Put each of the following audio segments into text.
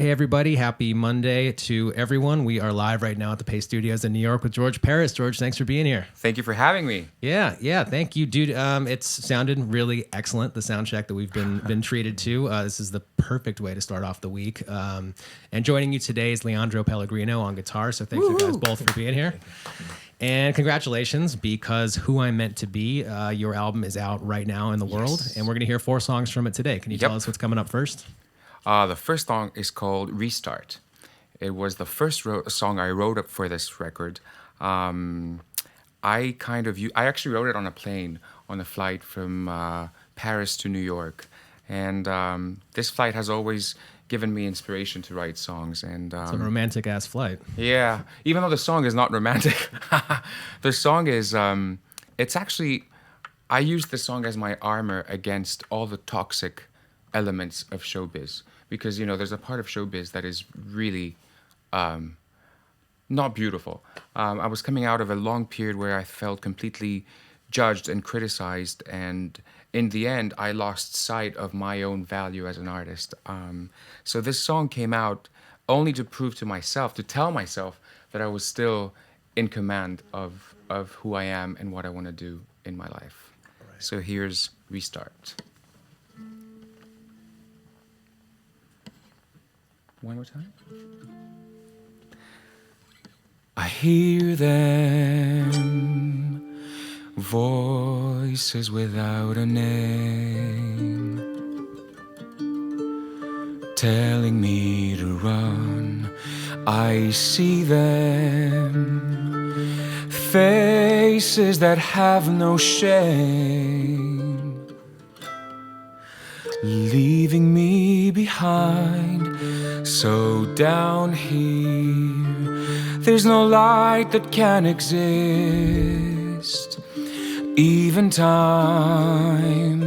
Hey everybody, happy Monday to everyone. We are live right now at the Paste Studios in New York with George Perris. George, thanks for being here. Thank you for having me. Yeah, thank you, dude. It's sounded really excellent, the sound check that we've been treated to. This is the perfect way to start off the week. And joining you today is Leandro Pellegrino on guitar, so thanks you guys both for being here. And congratulations, because Who I'm Meant to Be, your album is out right now in the world, and we're going to hear 4 songs from it today. Can you tell us what's coming up first? The first song is called Restart. It was the first song I wrote up for this record. I actually wrote it on a plane on a flight from Paris to New York. And this flight has always given me inspiration to write songs. And it's a romantic-ass flight. Yeah, even though the song is not romantic. The song is, it's actually, I use the song as my armor against all the toxic elements of showbiz, because there's a part of showbiz that is really not beautiful. I was coming out of a long period where I felt completely judged and criticized, and in the end I lost sight of my own value as an artist. So this song came out only to prove to myself, to tell myself that I was still in command of who I am and what I want to do in my life. Right. So here's Restart. One more time. I hear them, voices without a name, telling me to run. I see them, faces that have no shame, leaving me behind. So down here, there's no light that can exist. Even time,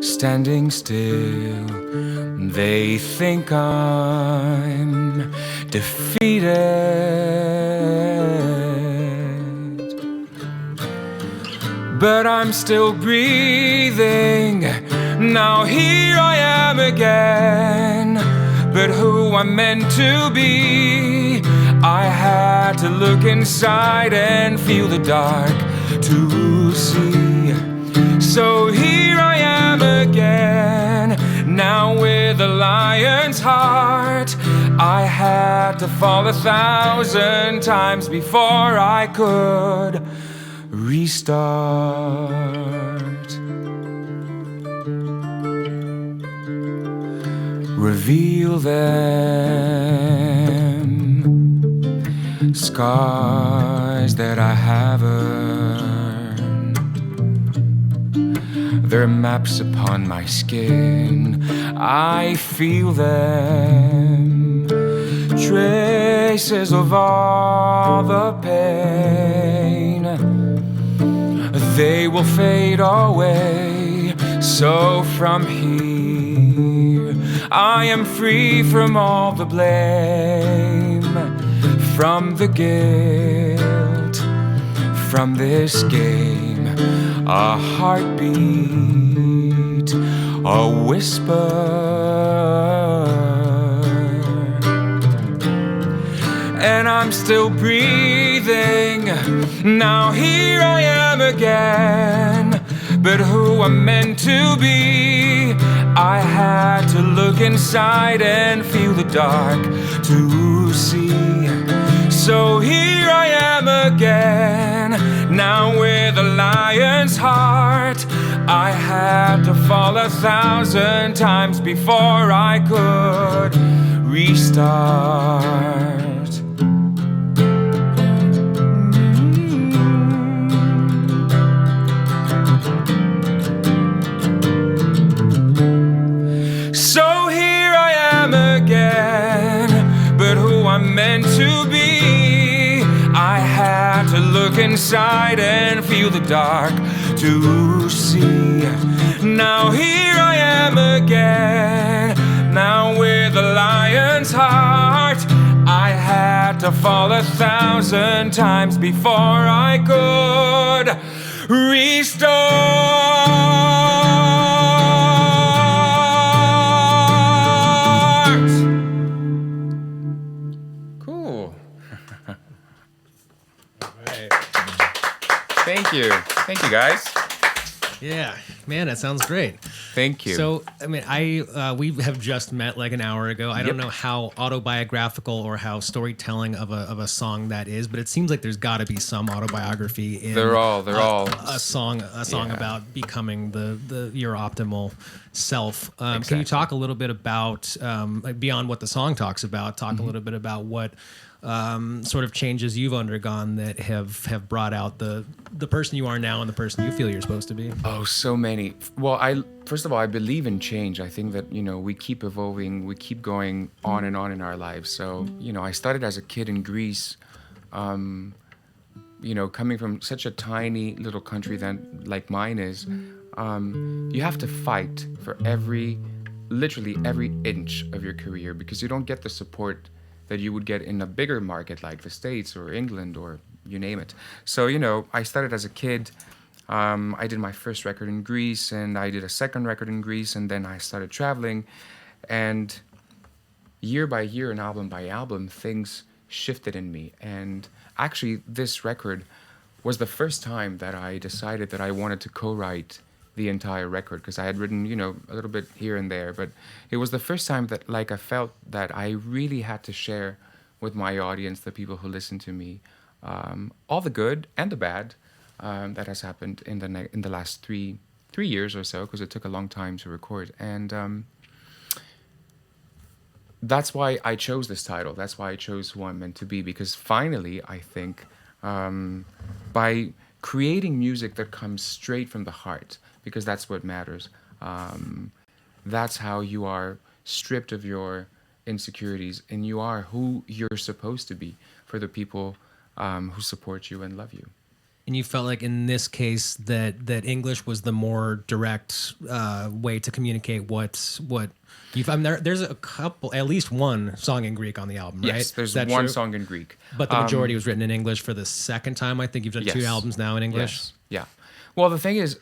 standing still, they think I'm defeated. But I'm still breathing. Now here I am again. But who I'm meant to be, I had to look inside and feel the dark to see. So here I am again, now with a lion's heart. I had to fall 1,000 times before I could restart. Reveal them, scars that I have earned. They're maps upon my skin, I feel them, traces of all the pain. They will fade away, so from here I am free from all the blame, from the guilt, from this game. A heartbeat, a whisper, and I'm still breathing. Now here I am again. But who I'm meant to be, I had to look inside and feel the dark to see. So here I am again, now with a lion's heart. I had to fall 1,000 times before I could restart. Meant to be, I had to look inside and feel the dark to see. Now here I am again, now with a lion's heart. I had to fall 1,000 times before I could restart. guys. Yeah, man, that sounds great. Thank you. So, I mean, we have just met like an hour ago. I don't know how autobiographical or how storytelling of a song that is, but it seems like there's got to be some autobiography in. They're all a song about becoming your optimal self. Can you talk a little bit about like beyond what the song talks about? Talk a little bit about what sort of changes you've undergone that have brought out the person you are now and the person you feel you're supposed to be. Oh, so many. Well, first of all, I believe in change. I think that, we keep evolving, we keep going on and on in our lives. So, I started as a kid in Greece, coming from such a tiny little country like mine is. You have to fight for literally every inch of your career because you don't get the support that you would get in a bigger market like the States or England or you name it. So, I started as a kid. I did my first record in Greece and I did a second record in Greece and then I started traveling. And year by year and album by album, things shifted in me. And actually, this record was the first time that I decided that I wanted to co-write the entire record because I had written, a little bit here and there, but it was the first time that I felt that I really had to share with my audience, the people who listen to me, all the good and the bad that has happened in the last three years or so because it took a long time to record. And that's why I chose this title. That's why I chose Who I'm Meant to Be, because finally, I think, by creating music that comes straight from the heart, because that's what matters. That's how you are stripped of your insecurities and you are who you're supposed to be for the people who support you and love you. And you felt like in this case that English was the more direct way to communicate what you. I mean, there's a couple, at least one song in Greek on the album, right? Yes, there's one song in Greek, but the majority was written in English for the second time. I think you've done 2 albums now in English. Yes. Yeah. Well, the thing is,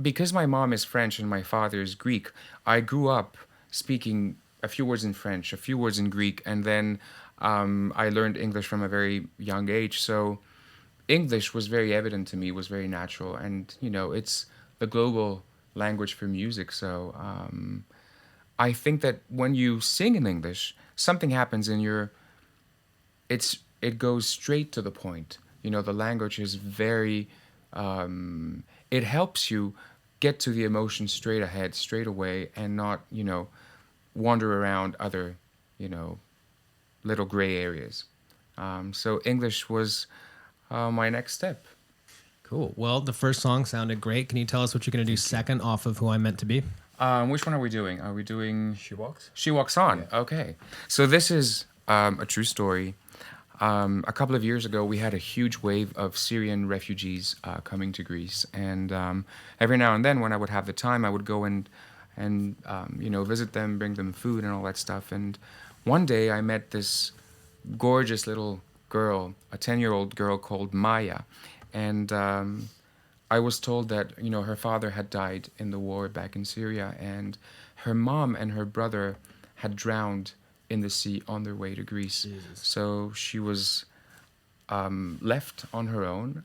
because my mom is French and my father is Greek, I grew up speaking a few words in French, a few words in Greek, and then I learned English from a very young age. So English was very evident to me, was very natural, and it's the global language for music. So I think that when you sing in English, something happens in it goes straight to the point. The language is very, it helps you get to the emotion straight ahead, straight away, and not, wander around other, little gray areas. So English was my next step. Cool. Well, the first song sounded great. Can you tell us what you're going to do second off of Who I'm Meant to Be? Which one are we doing? Are we doing She Walks? She Walks On. Yeah. Okay. So this is a true story. A couple of years ago, we had a huge wave of Syrian refugees coming to Greece. And every now and then, when I would have the time, I would go and visit them, bring them food and all that stuff. And one day, I met this gorgeous little girl, a 10-year-old girl called Maya. And I was told that, her father had died in the war back in Syria. And her mom and her brother had drowned in the sea on their way to Greece. Jesus. So she was left on her own.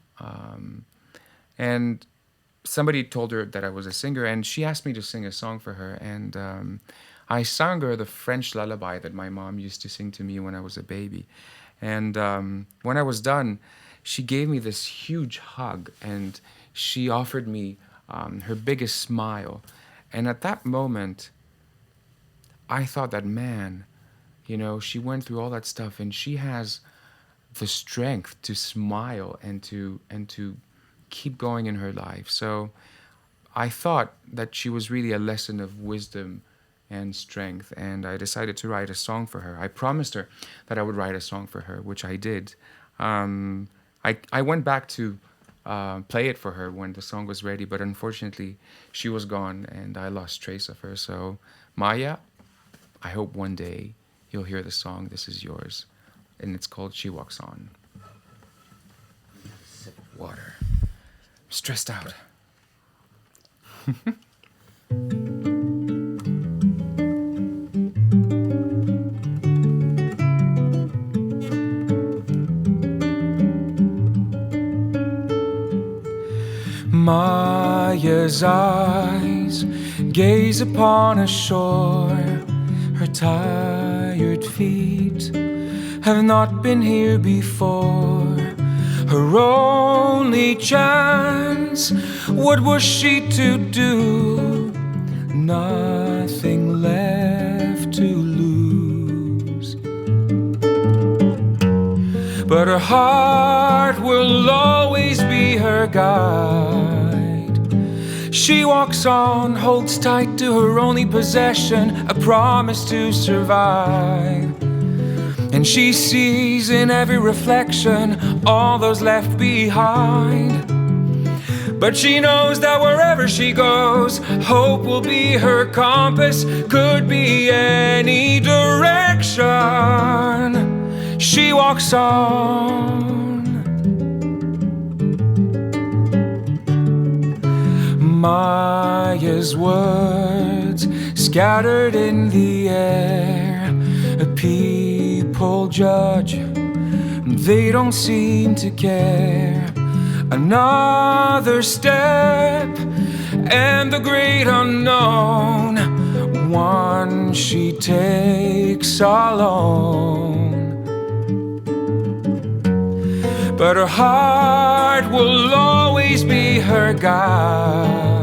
And somebody told her that I was a singer, and she asked me to sing a song for her. And I sang her the French lullaby that my mom used to sing to me when I was a baby. And when I was done, she gave me this huge hug, and she offered me her biggest smile. And at that moment, I thought that, man, she went through all that stuff, and she has the strength to smile and to keep going in her life. So I thought that she was really a lesson of wisdom and strength, and I decided to write a song for her. I promised her that I would write a song for her, which I did. I went back to play it for her when the song was ready, but unfortunately she was gone and I lost trace of her. So Maya, I hope one day you'll hear the song. This is yours, and it's called She Walks On. Sip of water. I'm stressed out. Maya's eyes gaze upon a shore. Her tired feet have not been here before. Her only chance, what was she to do? Nothing left to lose. But her heart will always be her guide. She walks on, holds tight to her only possession, a promise to survive. And she sees in every reflection all those left behind. But she knows that wherever she goes, hope will be her compass, could be any direction. She walks on. Maya's words scattered in the air. People judge, they don't seem to care. Another step and the great unknown, one she takes alone. But her heart will always be her guide.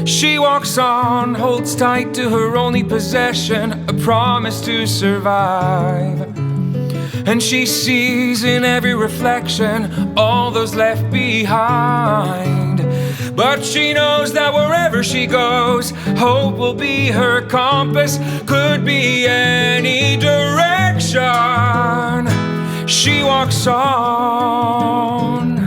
She walks on, holds tight to her only possession, a promise to survive. And she sees in every reflection all those left behind. But she knows that wherever she goes, hope will be her compass, could be any direction. She walks on.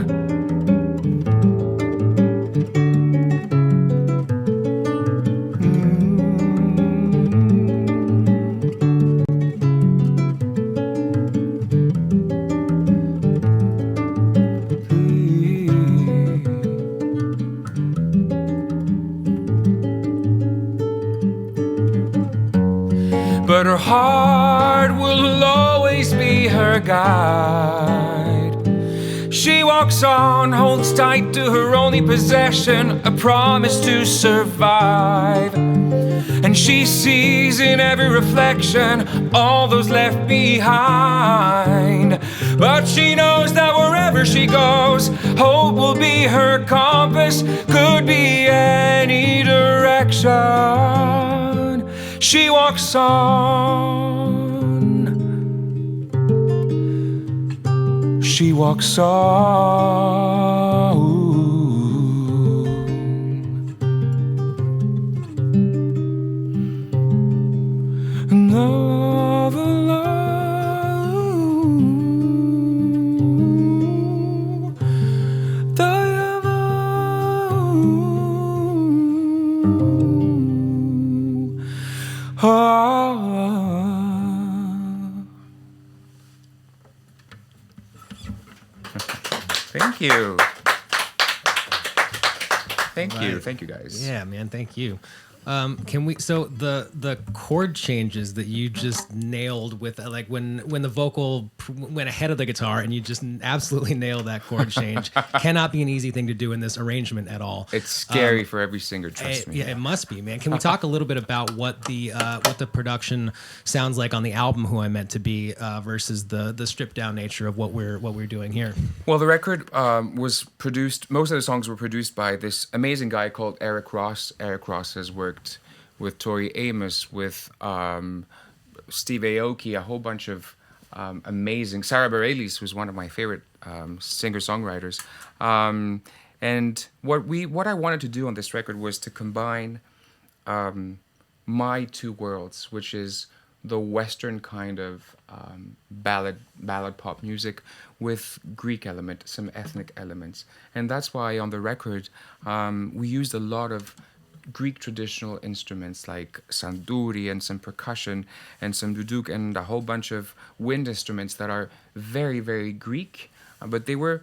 But her heart will always be her guide. She walks on, holds tight to her only possession, a promise to survive. And she sees in every reflection all those left behind. But she knows that wherever she goes, hope will be her compass, could be any direction. She walks on. She walks on. Another love, Thank you. Thank you guys. Yeah, man, thank you. Can we? So the chord changes that you just nailed with, like when the vocal went ahead of the guitar, and you just absolutely nailed that chord change. Cannot be an easy thing to do in this arrangement at all. It's scary for every singer. Trust me. Yeah, it must be, man. Can we talk a little bit about what the production sounds like on the album "Who I Meant to Be" versus the stripped down nature of what we're doing here? Well, the record was produced. Most of the songs were produced by this amazing guy called Eric Ross. Eric Ross has worked with Tori Amos, with Steve Aoki, a whole bunch of amazing. Sarah Bareilles was one of my favorite singer-songwriters. And what I wanted to do on this record was to combine my two worlds, which is the Western kind of ballad pop music with Greek element, some ethnic elements. And that's why on the record we used a lot of Greek traditional instruments like sanduri and some percussion and some duduk and a whole bunch of wind instruments that are very, very Greek, but they were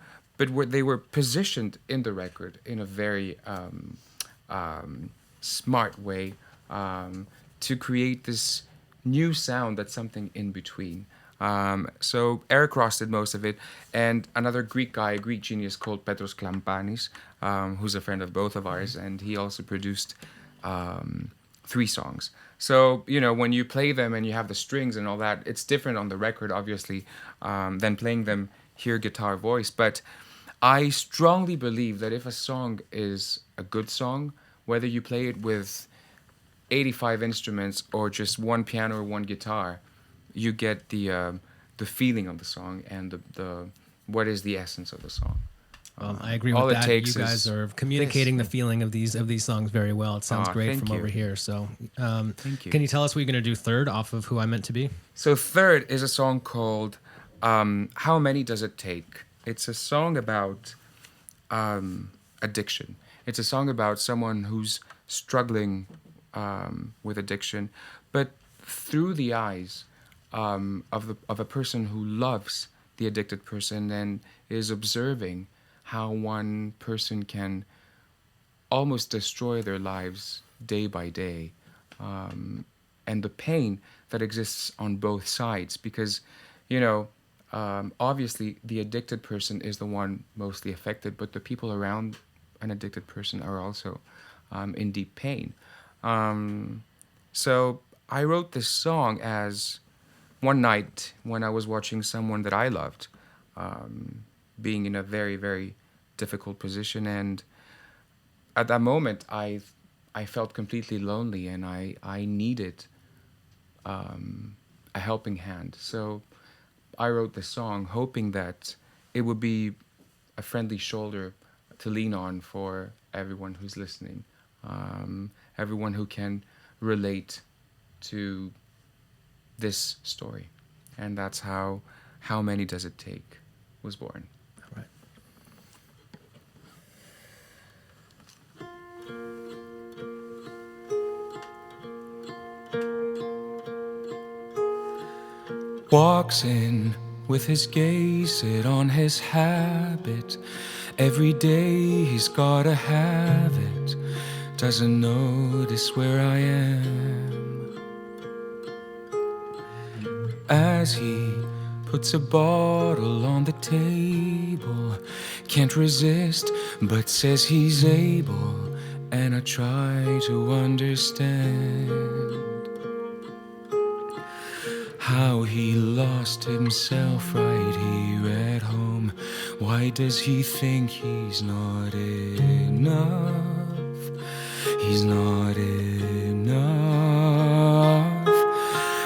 positioned in the record in a very smart way to create this new sound that's something in between. So Eric Ross did most of it, and another Greek guy, a Greek genius called Petros Klampanis, who's a friend of both of ours, and he also produced 3 songs. So, you know, when you play them and you have the strings and all that, it's different on the record, obviously, than playing them here guitar voice. But I strongly believe that if a song is a good song, whether you play it with 85 instruments or just one piano or one guitar, you get the feeling of the song and the what is the essence of the song. I agree all with it that. takes You guys is are communicating the feeling of these songs very well. It sounds great thank from you. over here. So, Thank you. can you tell us what you're going to do third off of Who I Meant to Be? So third is a song called How Many Does It Take? It's a song about addiction. It's a song about someone who's struggling with addiction, but through the eyes of a person who loves the addicted person and is observing how one person can almost destroy their lives day by day, and the pain that exists on both sides. Because, you know, obviously the addicted person is the one mostly affected, but the people around an addicted person are also in deep pain. So I wrote this song as one night when I was watching someone that I loved being in a very, very difficult position, and at that moment I felt completely lonely, and I needed a helping hand. So I wrote this song hoping that it would be a friendly shoulder to lean on for everyone who's listening, everyone who can relate to this story. And that's how Many Does It Take was born. All right. Walks in with his gaze set on his habit. Every day he's gotta have it. Doesn't notice where I am. As he puts a bottle on the table, can't resist but says he's able. And I try to understand how he lost himself right here at home. Why does he think he's not enough? He's not enough.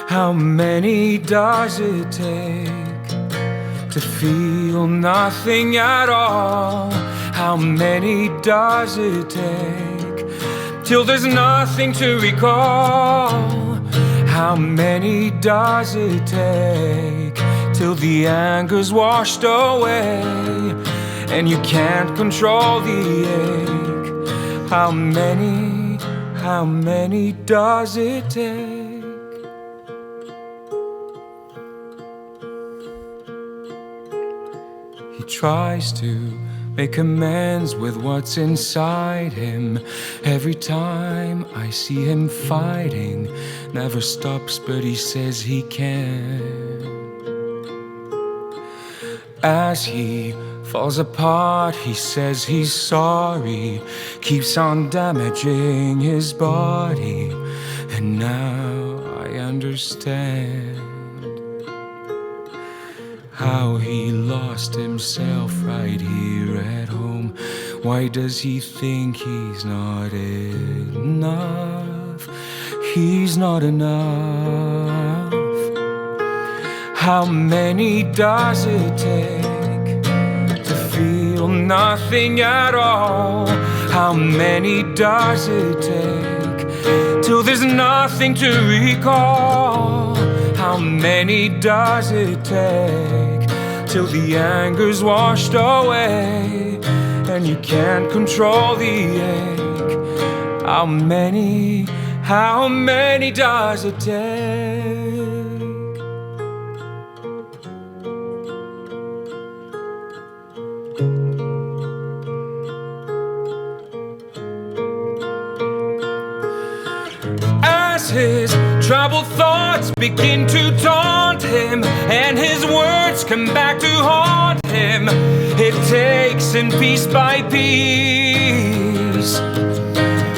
How many does it take to feel nothing at all? How many does it take till there's nothing to recall? How many does it take till the anger's washed away and you can't control the ache? How many does it take? He tries to make amends with what's inside him. Every time I see him fighting, never stops, but he says he can. As he falls apart, he says he's sorry, keeps on damaging his body, and now I understand how he lost himself right here at home. Why does he think he's not enough? He's not enough. How many does it take to feel nothing at all? How many does it take till there's nothing to recall? How many does it take till the anger's washed away and you can't control the ache? How many does it take? As his Troubled thoughts begin to taunt him, and his words come back to haunt him. It takes him piece by piece.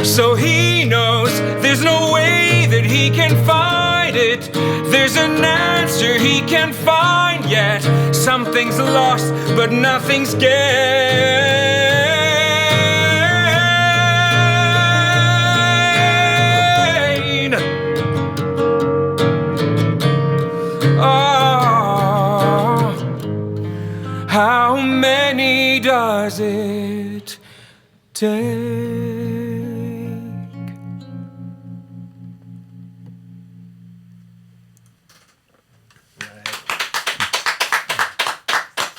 So he knows there's no way that he can fight it. There's an answer he can't find yet. Something's lost, but nothing's gained. Oh, how many does it take?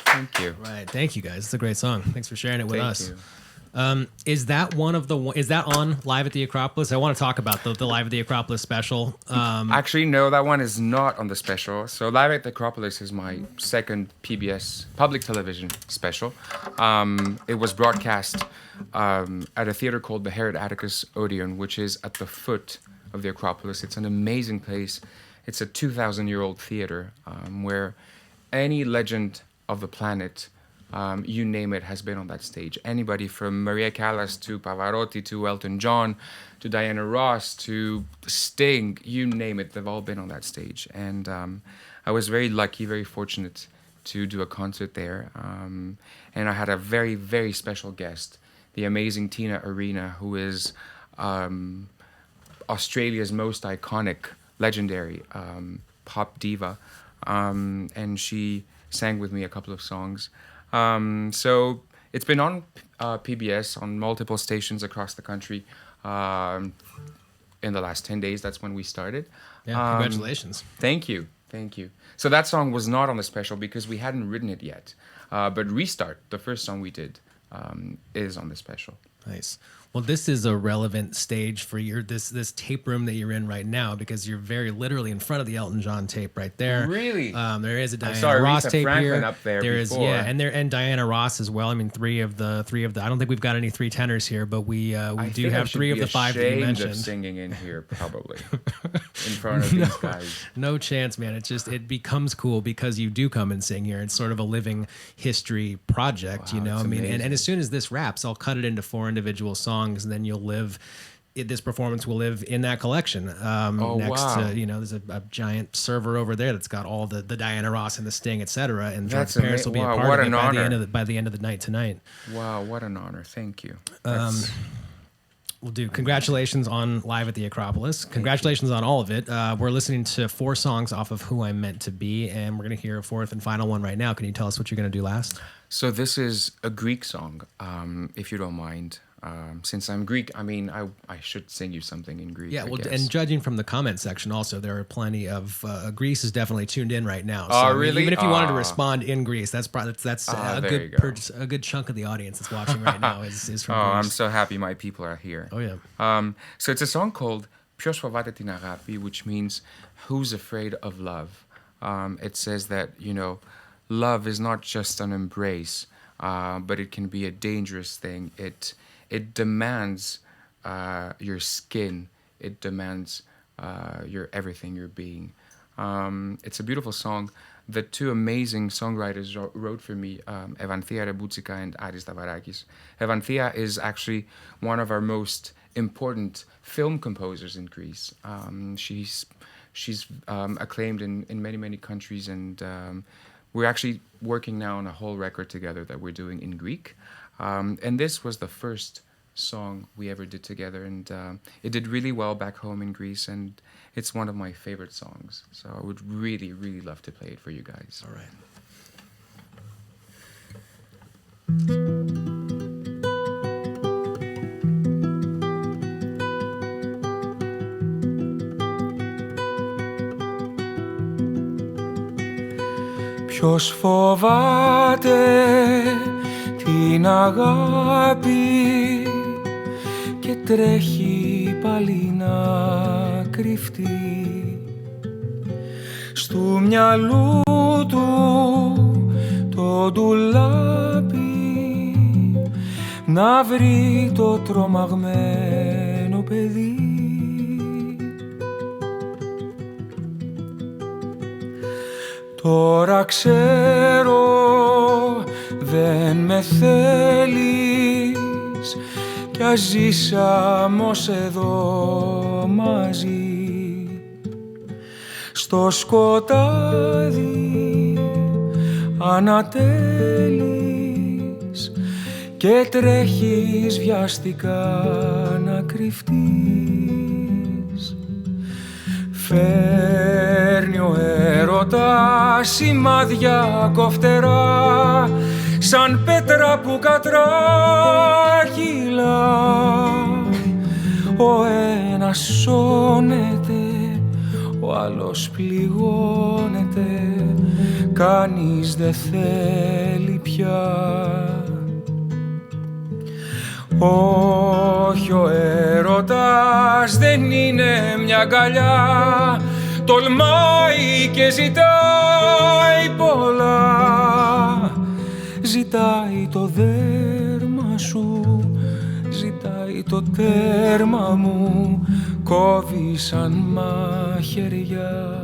Thank you. Right. Thank you, guys. It's a great song. Thanks for sharing it with Thank us. you. Is that is that on Live at the Acropolis? I want to talk about the Live at the Acropolis special. Actually, no, that one is not on the special. So Live at the Acropolis is my second PBS public television special. It was broadcast at a theater called the Herod Atticus Odeon, which is at the foot of the Acropolis. It's an amazing place. It's a 2,000-year-old theater where any legend of the planet, you name it, has been on that stage. Anybody from Maria Callas to Pavarotti to Elton John to Diana Ross to Sting, you name it, they've all been on that stage. And I was very lucky, very fortunate to do a concert there. And I had a very, very special guest, the amazing Tina Arena, who is Australia's most iconic, legendary pop diva. And she sang with me a couple of songs. So it's been on PBS on multiple stations across the country in the last 10 days. That's when we started. Yeah, congratulations. Thank you. Thank you. So that song was not on the special because we hadn't written it yet. But Restart, the first song we did, is on the special. Nice. Well, this is a relevant stage for this tape room that you're in right now, because you're very literally in front of the Elton John tape right there. Really? There is a Diana saw Ross Aretha tape Franklin here. up there There is, before. yeah, and Diana Ross as well. I mean, three of the. I don't think we've got any three tenors here, but we do have three of the five that you ashamed mentioned. of singing in here, probably in front of these guys. No chance, man. It becomes cool because you do come and sing here. It's sort of a living history project, Wow, you know. it's I mean, and amazing. as soon as this wraps, I'll cut it into 4 individual songs, and then you'll live. This performance will live in that collection. Next wow. to, you know, there's a giant server over there that's got all the Diana Ross and the Sting, etc. And That's Perris will be wow, a part what of it an by honor. the end of the night tonight. Wow, what an honor. Thank you. Well, dude, congratulations on Live at the Acropolis. Congratulations on all of it. We're listening to 4 songs off of Who I'm Meant to Be, and we're going to hear a 4th and final one right now. Can you tell us what you're going to do last? So this is a Greek song, if you don't mind. Since I'm Greek, I mean, I should sing you something in Greek. Yeah, I well, guess. and judging from the comment section also, there are plenty of Greece is definitely tuned in right now. So, Oh, I mean, really? even if you wanted to Aw. respond in Greece, that's there you go. a good chunk of the audience that's watching right now is from Oh, I'm Greece. so happy my people are here. Oh yeah. So it's a song called Pios Fovate την Agapi, which means who's afraid of love. It says that, you know, love is not just an embrace, but it can be a dangerous thing. It demands your skin. It demands your everything, your being. It's a beautiful song. The 2 amazing songwriters wrote for me, Evanthia Reboutsika and Aris Tavarakis. Evanthia is actually one of our most important film composers in Greece. She's acclaimed in many, many countries, and we're actually working now on a whole record together that we're doing in Greek. And this was the first song we ever did together, and it did really well back home in Greece, and it's one of my favorite songs. So I would really, really love to play it for you guys. All right. Ποιος φοβάται την αγάπη και τρέχει πάλι να κρυφτεί στου μυαλού του το ντουλάπι να βρει το τρομαγμένο παιδί. Τώρα ξέρω δεν με θέλεις κι ας ζήσαμε ως εδώ μαζί στο σκοτάδι ανατέλεις και τρέχεις βιαστικά να κρυφτείς. Φέρνει ο έρωτας σημάδια κοφτερά σαν πέτρα που κατράκυλα. Ο ένας σώνεται, ο άλλος πληγώνεται, κανείς δεν θέλει πια. Όχι, ο έρωτας δεν είναι μια αγκαλιά, τολμάει και ζητάει πολλά. Ζητάει το δέρμα σου, ζητάει το τέρμα μου, κόβει σαν μαχαιριά.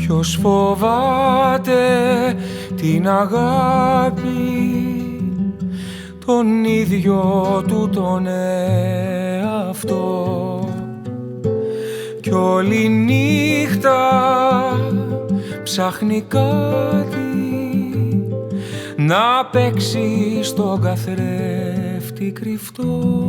Ποιος φοβάται την αγάπη, τον ίδιο του τον εαυτό, κι όλη νύχτα ψάχνει κάτι να παίξει στον καθρέφτη κρυφτό.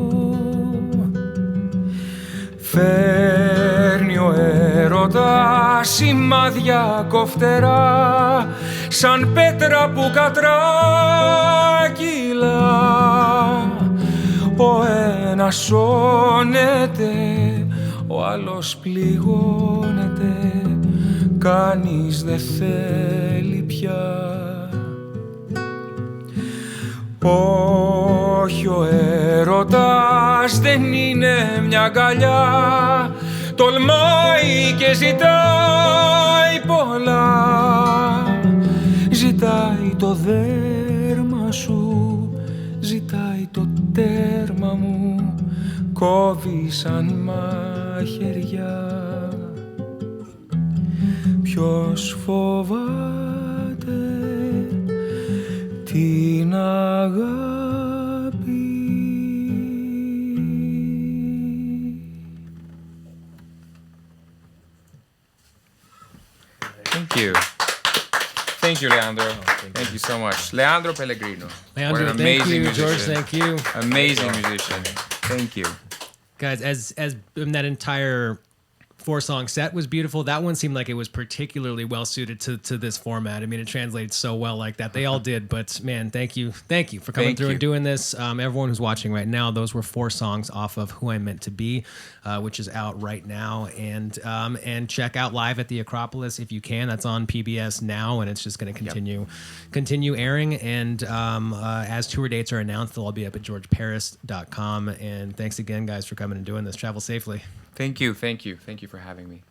Φέρνει ο έρωτας σημάδια κοφτερά σαν πέτρα που κατράκυλα. Ο ένας σώνεται, ο άλλος πληγώνεται, κανείς δεν θέλει πια. Όχι, ο έρωτας δεν είναι μια αγκαλιά, τολμάει και ζητάει πολλά. Ζητάει το δέρμα σου, ζητάει το τέρμα μου, κόβει σαν μαχαιριά. Ποιος φοβάται την αγάπη? Thank you. Thank you, Leandro. Thank you so much. Leandro Pellegrino. Leandro, what an thank amazing you. musician. George, thank you. Amazing musician. Thank you. Guys, as that entire 4-song set was beautiful, that one seemed like it was particularly well suited to this format. I mean, it translates so well like that. They all did, but man, thank you for coming through and doing this. Everyone who's watching right now, those were 4 songs off of Who I'm Meant to Be, which is out right now. And check out Live at the Acropolis if you can. That's on PBS now, and it's just going to continue airing. And as tour dates are announced, they'll all be up at georgeperris.com. And thanks again, guys, for coming and doing this. Travel safely. Thank you. Thank you. Thank you for having me.